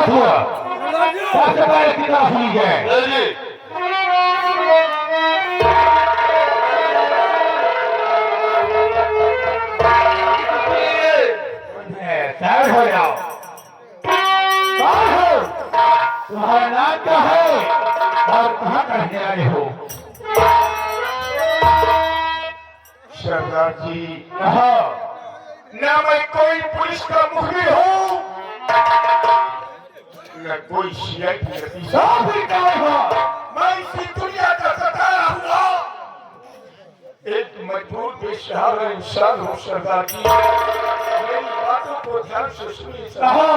बात हुआ सबसे पहले किताब सुनी जाए जी तैयार हो जाओ। कौन हो? तुम्हारा नाम क्या है और कहाँ का रहने वाले हो? सरदार जी कहो। न मैं कोई पुलिस का मुखबिर हूँ न कोई सीआईडी अफसर। सब भी कौन हो? मैं इसी दुनिया का सताया हुआ एक मजबूर बेसहारा इंसान हूँ सरदार जी। मेरी बातों को ध्यान से सुनिए कहो।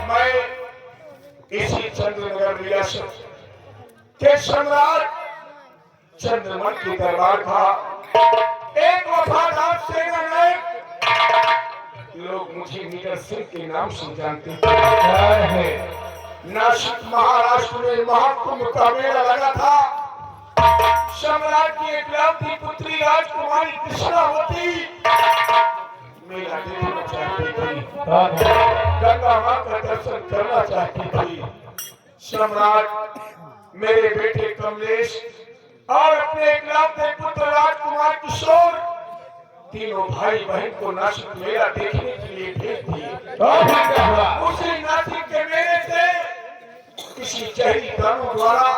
मैं इसी चंद्रनगर रियासत के सम्राट चंद्रमन के दरबार का एक वफादार सेना नायक। लोग मुझे मीटर सिंह के नाम से जानते हैं। नासिक महाराष्ट्र में महाकुंभ का मेला लगा था। सम्राट की एकलौती पुत्री राजकुमारी कृष्णावती मेला देखना चाहती थी, गंगा मां का दर्शन करना चाहती थी। सम्राट मेरे बेटे कमलेश और अपने एकलौते पुत्र राजकुमार किशोर तीनों भाई बहन को नासिक मेला देखने के लिए भेज दिए। उसी नासिक के मेले से किसी जहरी दानों द्वारा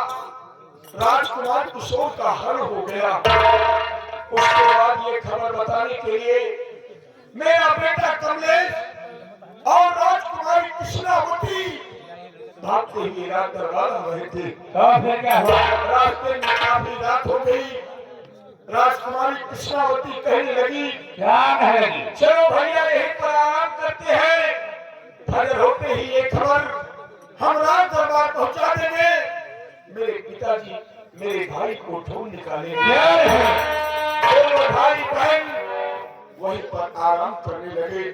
राजकुमार किशोर का हरण हो गया। उसके बाद ये खबर बताने के लिए मेरा बेटा कमलेश और राजकुमारी कृष्णावती भागते हुए रात दरबार आ रहे थे। रास्ते में काफी रात हो गई। राजकुमारी कृष्णावती कहने लगी, क्या कहने लगी? चलो भैया यहीं पर आराम करते हैं, फजर होते ही ये खबर हम रात दरबार पहुंचा देंगे। मेरे पिताजी मेरे भाई को ढूंढ निकालेंगे। दोनों भाई बहन वहीं पर आराम करने लगे।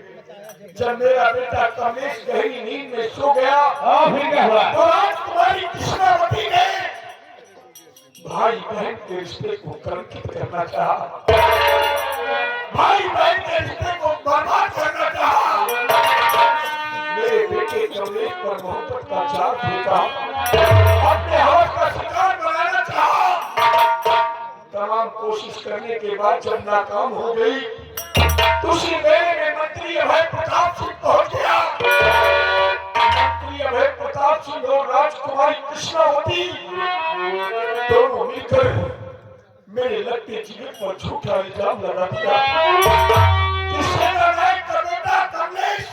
जब मेरा बेटा कमलेश गहरी नींद में सो गया तो राजकुमारी कृष्णावती ने भाई बहन के रिश्ते को कलंकित करना चाहा, भाई बहन के रिश्ते को बर्बाद करना चाहा। मेरे बेटे कमलेश पर मोहब्बत का जाल फेंका, अपने हवस का शिकार बनाना चाहा। तमाम कोशिश करने के बाद जब नाकाम हो गई तो उसी मेले में मंत्री अभय प्रताप सिंह पहुंच गया। मंत्री अभय प्रताप सिंह और राजकुमारी कृष्णावती दोनों मिलकर मेरे लगते जिगर पर झूठा इल्जाम लगा दिया कि सेना नायक का बेटा कमलेश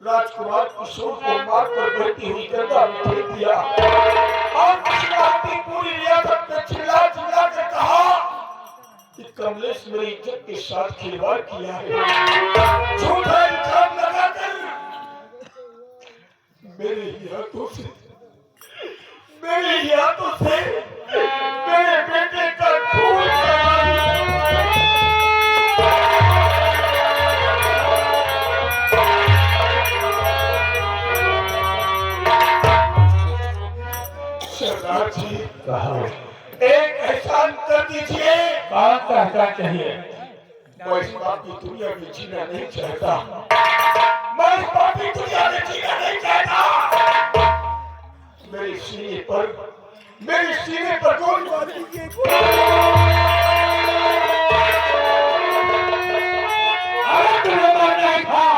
राजकुमार किशोर को मारकर बहती हुई गंगा में फेंक दिया। और कृष्णावती पूरी रियासत में चिल्ला चिल्ला कर कहा कि कमलेश मेरी इज्जत के साथ खिलवाड़ किया है। झूठा इल्जाम लगाकर मेरे हाथों से मेरे बेटे का खून सरदार जी एक एहसान कर दीजिए। कौन सा एहसान चाहिए? मैं इस पापी दुनिया में जीना नहीं चाहता। मैं इस पापी दुनिया में जीना नहीं चाहता। मेरे सीने पर गोली मार दीजिए। अरे तुम्हें मरना ही था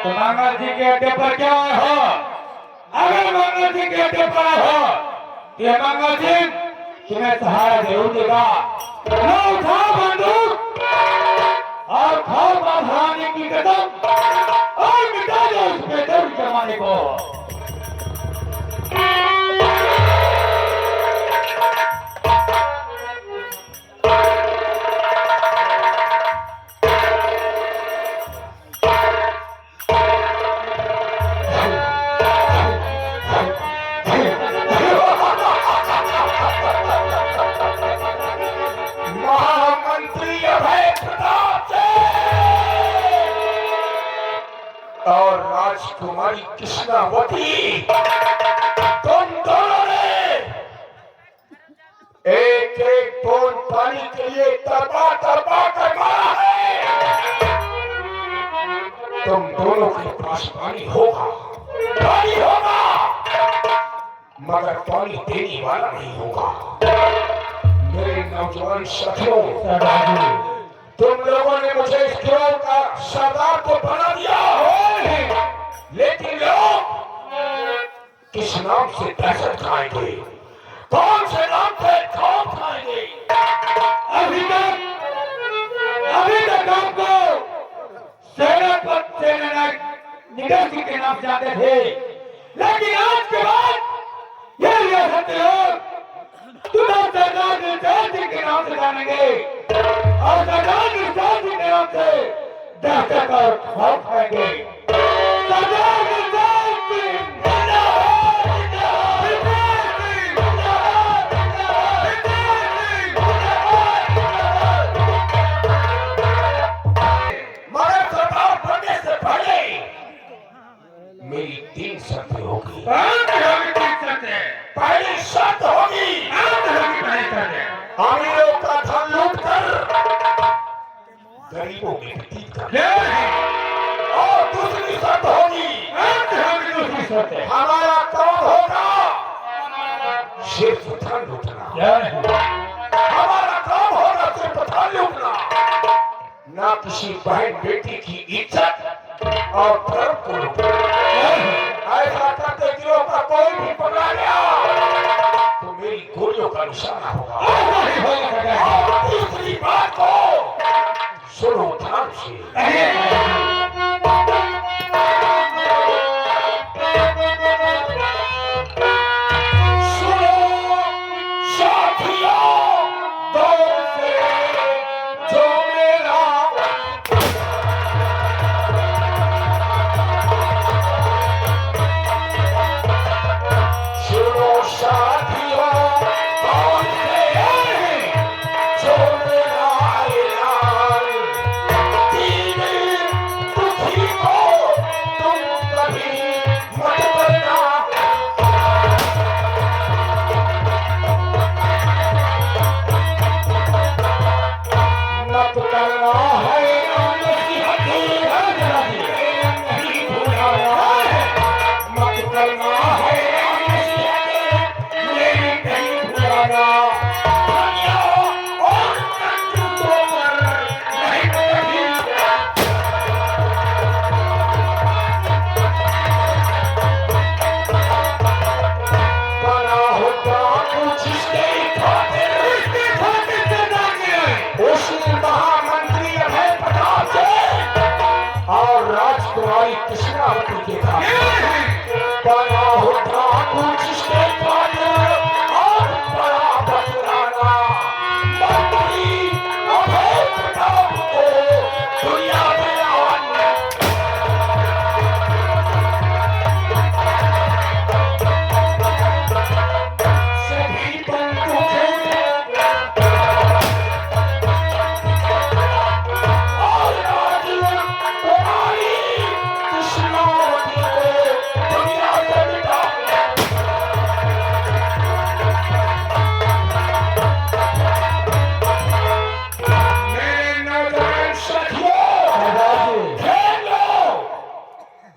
तो मंगल जी के अड्डे पर क्यों आए हो? अगर मंगल जी के अड्डे पर आए हो ये मंगल जी तुम्हें सहारा जरूर देगा। लो उठाओ बंदूक और खाओ बाबरानी की कदम और मिटा दो उस पे जमाने को। महामंत्री अभय प्रताप और राजकुमारी कृष्णावती, तुम दोनों ने एक एक बूंद पानी के लिए तड़पा तड़पा कर मारा है। तुम दोनों के पास पानी होगा, मगर पानी देने वाला नहीं होगा। मेरे नौजवान साथियों, तुम लोगों ने मुझे इस गिरोह का सरदार तो बना दिया हो, लेकिन लोग किस नाम से दहशत खाएंगे, कौन से नाम से खौफ खाएंगे? अभी तक आपको सेनापति निगम सिंह के नाम से आते थे, लेकिन आज के बाद ये रियासत लोग तुम्हें सरदार निजाम सिंह के नाम से जानेंगे और सरदार निजाम सिंह के नाम से दहशत और खौफ खाएंगे। सरदार निजाम सिंह जिंदाबाद, जिंदाबाद, जिंदाबाद, जिंदाबाद, जिंदाबाद। मगर सरदार बनने से पहले मेरी 3 शर्तें होगी। पहली शर्त होगी अमीरों का धन लूट कर गरीबों में व्यतीत करना, और दूसरी शर्त होगी हमारा काम होगा सिर्फ धन लूटना। हमारा काम होगा सिर्फ धन लूटना, ना किसी बहन बेटी की इज्जत और धर्म को लूटना। ऐसा करते गिरोह का कोई भी पकड़ा गया तो मेरी गोलियों का निशाना होगा। और दूसरी बात को सुनो ध्यान से, सुनो साथियों, दौर से जो मेरा राजकुमारी कृष्णावती के बना होता कुछ इसके खातिर और बड़ा बतलाना मंत्री अभय प्रताप को दुनिया में आने। सभी बंदूकें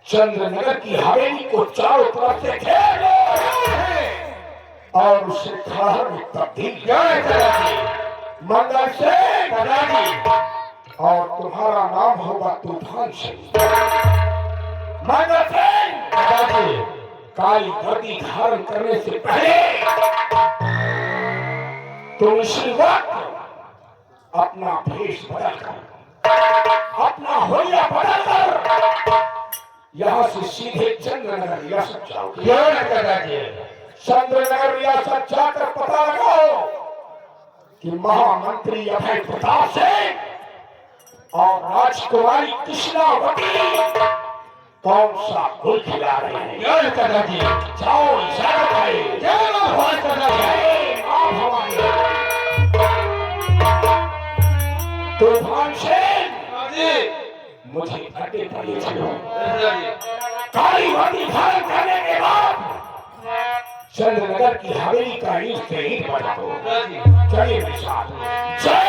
चंद्रनगर की हवेली को चारों तरफ से घेर लो और उसे खड़हर में तब्दील मंगल सिंह और तुम्हारा नाम होगा तूफान सिंह। मंगल सिंह काली वर्दी धारण करने से पहले तुम इसी वक्त अपना भेष बदल कर, अपना होलिया बदल कर यहाँ से सीधे चंद्रनगर रियासत जाओगे। क्यों न दादाजी? चंद्रनगर रियासत जाकर पता लगाओ कि महामंत्री अभय प्रताप सिंह और राजकुमारी कृष्णावती कौन सा गुल खिला रहे हैं। क्यों न दादाजी? जाओ इशारा करें। जय मां भवानी दादाजी। मां भवानी। तूफान सिंह दादाजी। मुझे अड्डे पर ले चलो। दादाजी। काली वादी धारण करने के बाद चंद्रनगर की हवेली का ईंट से ईंट बजा दो। दादाजी। चलिए मेरे साथ। जय